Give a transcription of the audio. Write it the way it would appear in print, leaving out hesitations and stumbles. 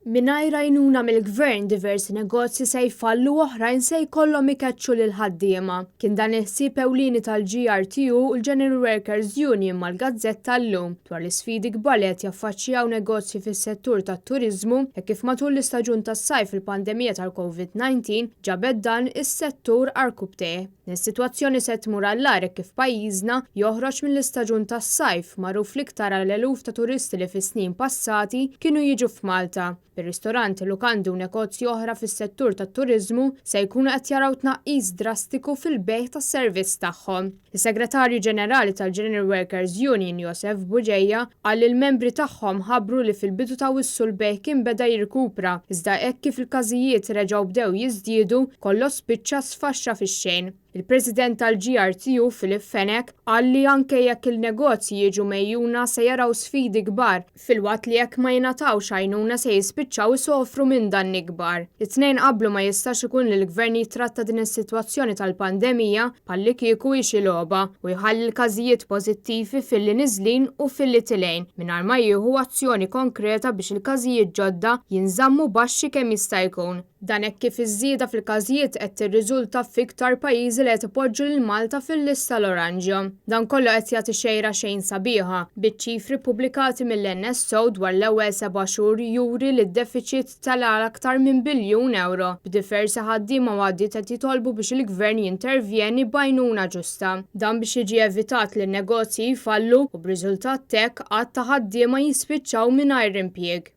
Mingħajr għajnuna mill-gvern diversi negozji se jfallu oħrajn se jkollhom ikeċċu lil ħaddiema. Kien dan il-ħsieb ewlieni tal-GRTU u l-General Workers Union mal-Gazzetta llum dwar l-isfidi kbar li qed jaffaċċjaw negozji fis-settur tat-turiżmu e kif matul l-istaġun tas-sajf il-pandemija tal-COVID-19 ġabed dan is-settur arkubteh. Is-sitwazzjoni se tmur għall-ar kif pajjiżna joħroġ mill-istaġun tas-sajf magħruf l-iktar għal eluf ta' turisti li fis-snin passati kienu jiġu f'Malta. Ir-ristoranti, lukandi u negozji oħra fis-settur tat-turiżmu se jkunu qed jaraw tnaqqis drastiku fil-bejgħ tas-servizz tagħhom. Is-Segretarju Ġenerali tal-General Workers Union Joseph Buġejja qal li l-membri tagħhom ħabbru li fil-bidu ta' wissu l-bejgħ kien beda jirkupra iżda hekk kif il-każijiet reġgħu bdew jiżdiedu kollox spiċċa sfaxxa fix-xejn. Il-President tal-GRTU Filip Fenek qal li anke jekk il-negozji jiġu mejjuna se jaraw sfidi kbar filwaqt li jekk ma jingħatawx għajnuna se jispiċċaw isofru minn danni kbar. It-tnejn qablu ma jistax ikun li l-Gvern jitratta din is-sitwazzjoni tal-pandemija bħalli kieku hixi logħba u jħalli l-każijiet pożittivi filli niżlin u filli tilgħin mingħajr ma jieħu azzjoni konkreta biex il-każijiet ġodda jinżammu baxxi kemm jista' jkun. Dan hekk kif iż-żieda fil-każijiet qed tirriżulta f'iktar pajjiżi li qed ipoġġu lil Malta fil-lista l-oranġja. Dan kollu qed jagħti xejra xejn sabiħa biċ-ċifri pubblikati mill-NSO dwar l-ewwel 7 xhur juri li d-deficit tal-għal aktar minn biljun euro b'diversi ħaddiema għaddiet qed jitolbu biex il-Gvern jintervjeni b'għajnuna ġusta. Dan biex jiġi evitat li n-negozji jfallu u b'riżultat hekk qatt ta' ħaddiema jispiċċaw mingħajr impjieg.